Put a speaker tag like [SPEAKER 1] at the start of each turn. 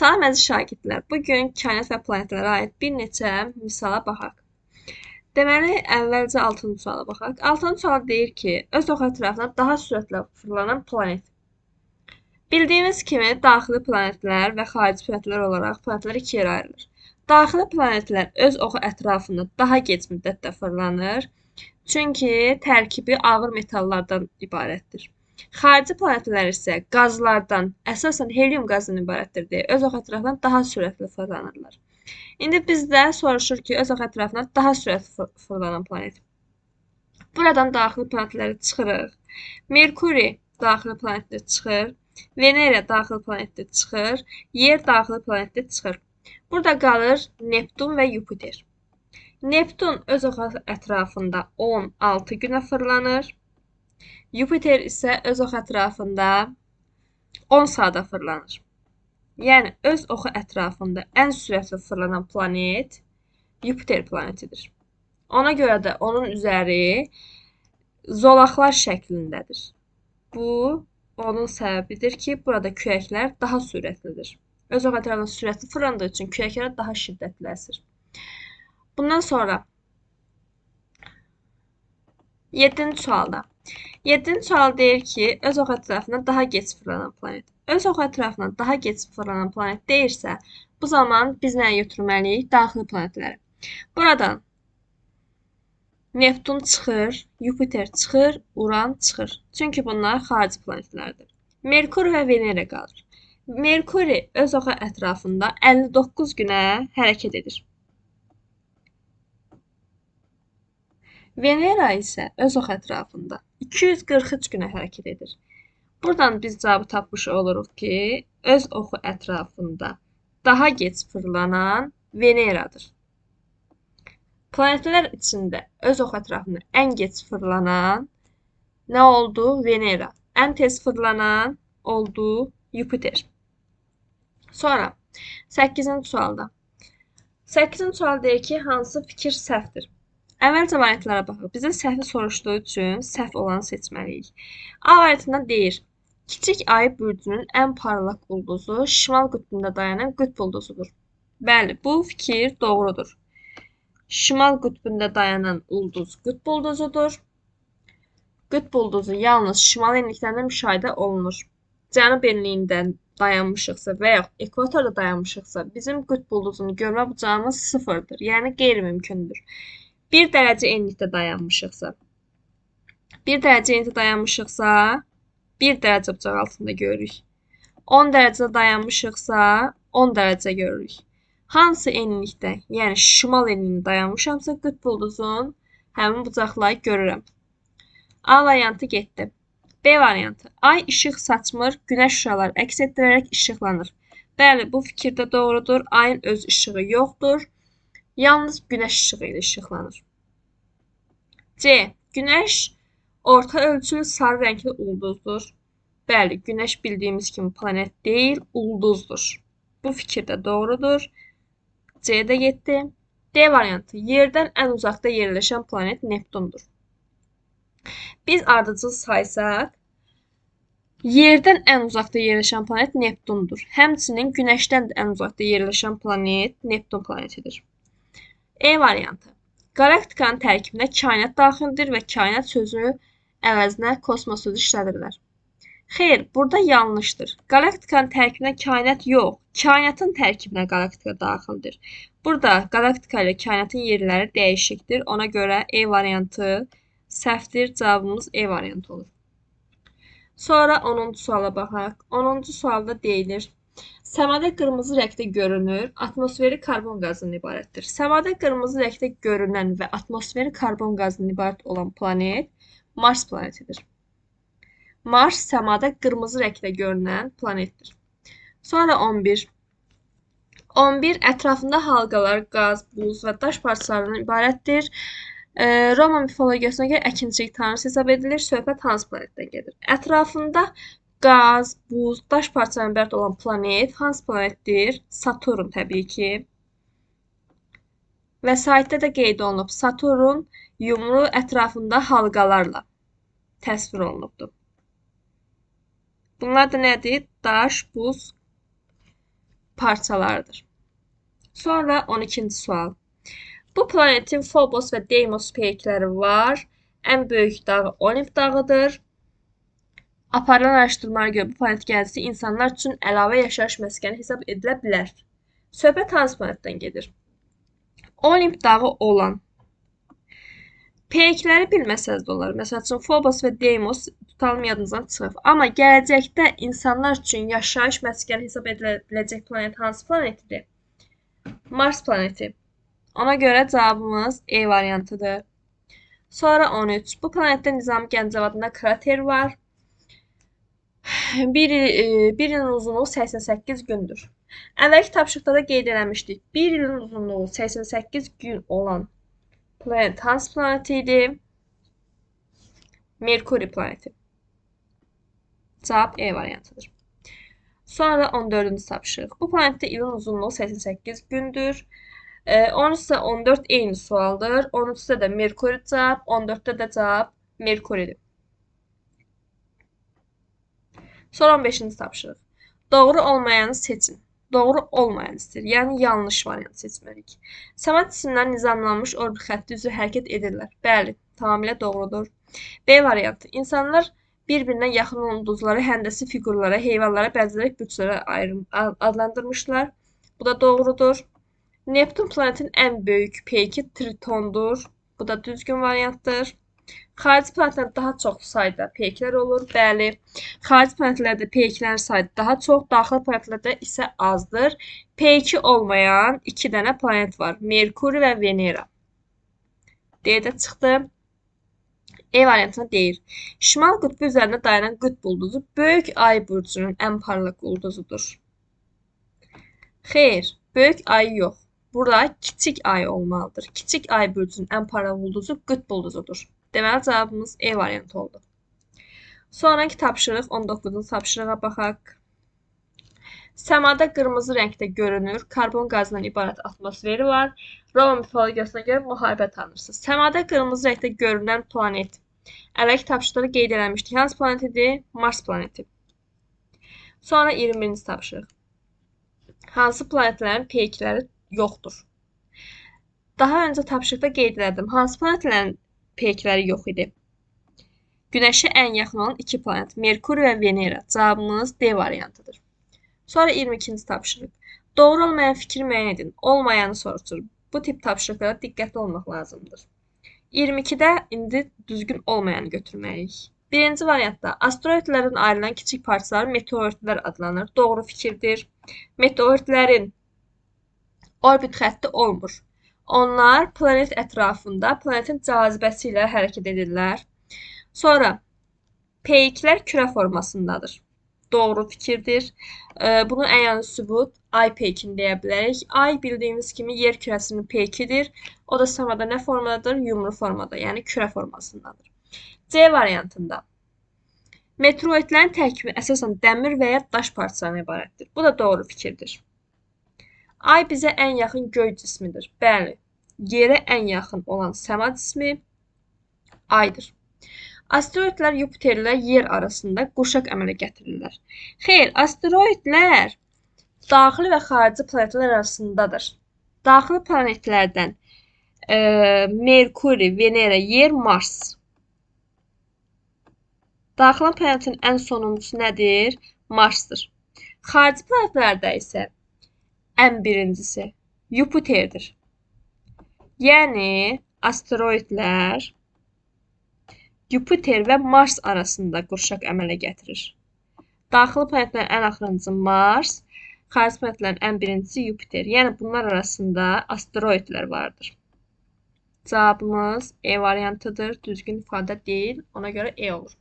[SPEAKER 1] Salam əziz şagirdlər, bugün kainat və planetlərə aid bir neçə misala baxaq. Deməli, əvvəlcə 6-cı suala baxaq. 6-cı sual deyir ki, öz ox ətrafına daha sürətlə fırlanan planet. Bildiyimiz kimi, daxili planetlər və xarici planetlər olaraq planetlər ikiyə ayrılır. Daxili planetlər öz oxu ətrafında daha gec müddətdə fırlanır, çünki tərkibi ağır metallardan ibarətdir. Xarici planetlər isə qazlardan, əsasən helium qazından ibarətdir deyə öz ox ətrafına daha sürətli fırlanırlar. İndi bizdə soruşur ki, öz ox ətrafına daha sürətli fırlanan planet. Buradan daxili planetləri çıxırıq. Merkuri daxili planetdə çıxır, Venera daxili planetdə çıxır, Yer daxili planetdə çıxır. Burada qalır Neptun və Yupiter. Neptun öz ox ətrafında 16 günə fırlanır. Yupiter isə öz ox ətrafında 10 saata fırlanır. Yəni, öz oxu ətrafında ən sürətli fırlanan planet Yupiter planetidir. Ona görə də onun üzəri zolaqlar şəklindədir. Bu, onun səbəbidir ki, burada küləklər daha sürətlidir. Öz ox ətrafında sürətli fırlandığı üçün küləklərə daha şiddətli əsir. Bundan sonra 7-ci sualda. 7-ci sual deyir ki, öz ox ətrafına daha gec fırlanan planet. Öz ox ətrafına daha gec fırlanan planet deyirsə, bu zaman biz nəyə götürməliyik? Daxili planetləri. Buradan Neptun çıxır, Yupiter çıxır, Uran çıxır. Çünki bunlar xarici planetlərdir. Merkur və Venera qalır. Merkuri öz oxu ətrafında 59 günə hərəkət edir. Venera isə öz ox ətrafında 243 günə hərəkət edir. Buradan biz cavabı tapmış oluruq ki, öz oxu ətrafında daha gec fırlanan Veneradır. Planetlər içində öz oxu ətrafında ən gec fırlanan nə oldu? Venera. Ən tez fırlanan oldu Yupiter. Sonra 8-ci sualda. 8-ci sual deyir ki, hansı fikir səhvdir? Əvvəlcə variantlara baxaq. Bizə səhvi soruşduğu üçün səhv olanı seçməliyik. A variantında deyir, kiçik ay bürcünün ən parlaq ulduzu şimal qütbündə dayanan qütb ulduzudur. Bəli, bu fikir doğrudur. Şimal qütbündə dayanan ulduz qütb ulduzudur. Qütb ulduzu yalnız şimal enliklərində müşahidə olunur. Cənub enliyindən dayanmışıqsa və yaxud ekvatorda dayanmışıqsa, bizim qütb ulduzunu görmə bucağımız sıfırdır. Yəni, qeyri-mümkündür. 1 dərəcə enlikdə dayanmışıqsa, 1 dərəcə bucaq altında görürük. 10 dərəcədə dayanmışıqsa, 10 dərəcə görürük. Hansı enlikdə, yəni şimal enliyində dayanmışamsa, qütb ulduzun həmin bucaqları görürəm. A variantı getdi. B variantı. Ay işıq saçmır, günəş şüaları əks etdirərək işıqlanır. Bəli, bu fikirdə doğrudur. Ayın öz işığı yoxdur. Yalnız günəş işığı ilə işıqlanır. C. Günəş orta ölçülü sarı rəngli ulduzdur. Bəli, günəş bildiyimiz kimi planet deyil, ulduzdur. Bu fikir də doğrudur. C də getdi. D variantı. Yerdən ən uzaqda yerləşən planet Neptundur. Biz ardıcıl saysaq, yerdən ən uzaqda yerləşən planet Neptundur. Həmçinin günəşdən də ən uzaqda yerləşən planet Neptun planetidir. E variantı. Galaktikanın tərkibinə kainat daxildir və kainat sözü əvəzinə kosmos sözü işlədirlər. Xeyr, burada yanlışdır. Galaktikanın tərkibinə kainat yox, kainatın tərkibinə galaktika daxildir. Burada galaktika ilə kainatın yerləri dəyişikdir. Ona görə E variantı səhvdir. Cavabımız E variantı olur. Sonra 10-cu suala baxaq. 10-cu sualda deyilir, səmada qırmızı rəngdə görünür, atmosferi karbon qazından ibarətdir. Səmada qırmızı rəngdə görünən və atmosferi karbon qazından ibarət olan planet Mars planetidir. Mars səmada qırmızı rəngdə görünən planetdir. Sonra 11. 11 ətrafında halqalar, qaz, buz və daş parçalarından ibarətdir. Roma mifologiyasına görə əkinçilik tanrısı hesab edilir. Söhbət hansı planetdən gedir? Ətrafında qaz, buz, daş parçalarından ibarət olan planet hansı planetdir? Saturn təbii ki. Və saytda da qeyd olunub. Saturn yumru ətrafında halqalarla təsvir olunubdur. Bunlar da nədir? Daş, buz, parçalardır. Sonra 12-ci sual. Bu planetin Phobos və Deimos peykləri var. Ən böyük dağı Olimp dağıdır. Aparılan araşdırmalara görə bu planet gəzisi insanlar üçün əlavə yaşayış məskəni hesab edilə bilər. Söhbət hansı planetdən gedir? Olimp dağı olan peykləri bilməsəz də olar. Məsəl üçün Phobos və Deimos tutalım yadınızdan çıxıb. Amma gələcəkdə insanlar üçün yaşayış məskəni hesab edilə biləcək planet hansı planetidir? Mars planeti. Ona görə cavabımız E variantıdır. Sonra 13. Bu planetdə Nizami Gəncəv adında krater var. Bir ilin uzunluğu 88 gündür. Əvvəlki tapşırıqda da qeyd eləmişdik. Bir ilin uzunluğu 88 gün olan planet hansı planet idi? Merkuri planeti. Cavab E variantıdır. Sonra 14-cü tapşırıq. Bu planetdə ilin uzunluğu 88 gündür. 13 isə 14 eyni sualdır. 13-də də Merkuri cavab, 14-də də cavab Merkuridir. Sonra 15-ci tapşırıq. Doğru olmayanı seçin. Doğru olmayan istəyir. Yəni yanlış variant seçməliyik. Səma cisimləri nizamlanmış orbit xətti üzrə hərəkət edirlər. Bəli, tamamilə doğrudur. B variantı. İnsanlar bir-birinə yaxın olan ulduzları həndəsi fiqurlara, heyvanlara bənzərək bütçələrə adlandırmışlar. Bu da doğrudur. Neptun planetin ən böyük peyki Tritondur. Bu da düzgün variantdır. Xarici planetlərdə daha çox sayda peyklər olur. Bəli, xarici planetlərdə peyklərin sayı daha çox, daxili planetlərdə isə azdır. Peyki olmayan 2 dənə planet var. Merkuri və Venera. D-də çıxdı. E variantına deyir. Şimal qütbü üzərində dayanan qütb ulduzu böyük ay burcunun ən parlaq ulduzudur. Xeyr, böyük ay yox. Burada kiçik ay olmalıdır. Kiçik ay burcunun ən parlaq ulduzu qütb ulduzudur. Deməli cavabımız E variantı oldu. Sonraki tapşırıq 19-cu tapşırığa baxaq. Səmada qırmızı rəngdə görünür. Karbon qazından ibarət atmosferi var. Roma mifologiyasına görə müharibə tanrısı. Səmada qırmızı rəngdə görünən planet. Əvvəlki tapşırıqda qeyd eləmişdik. Hansı planetidir? Mars planeti. Sonra 21-ci tapşırıq. Hansı planetlərin peykləri yoxdur? Daha öncə tapşırıqda qeyd elədim. Hansı planetlərin peykləri yox idi? Günəşə ən yaxın olan 2 planet. Merkuri və Venera. Cavabımız D variantıdır. Sonra 22-ci tapşırıq. Doğru olmayan fikri müəyyən edin. Olmayanı soruşur. Bu tip tapşırıqlara diqqətli olmaq lazımdır. 22-də indi düzgün olmayanı götürməliyik. Birinci variantda asteroidlərdən ayrılan kiçik parçalar meteoritlər adlanır. Doğru fikirdir. Meteoritlərin orbit xətti olmur. Onlar planet ətrafında planetin cazibəsi ilə hərəkət edirlər. Sonra peyklər kürə formasındadır. Doğru fikirdir. Bunun ən yəni sübut ay peykini deyə bilərik. Ay bildiyimiz kimi yer kürəsinin peykidir. O da səmada nə formadadır? Yumru formada, yəni kürə formasındadır. C variantında meteoritlərin tərkibi əsasən dəmir və ya daş parçalarına ibarətdir. Bu da doğru fikirdir. Ay bizə ən yaxın göy cismidir. Bəli, yerə ən yaxın olan səma cismi aydır. Asteroidlər Yupiterlə yer arasında qurşaq əmələ gətirirlər. Xeyr, asteroidlər daxili və xarici planetlər arasındadır. Daxili planetlərdən Merkuri, Venera, Yer, Mars. Daxili planetin ən sonuncusu nədir? Marsdır. Xarici planetlərdə isə ən birincisi Yupiterdir. Yəni, asteroidlər Yupiter və Mars arasında qurşaq əmələ gətirir. Daxili planetlərin ən axırıncısı Mars, xarici planetlərin ən birincisi Yupiter. Yəni, bunlar arasında asteroidlər vardır. Cavabımız E variantıdır. Düzgün ifadə deyil. Ona görə E olur.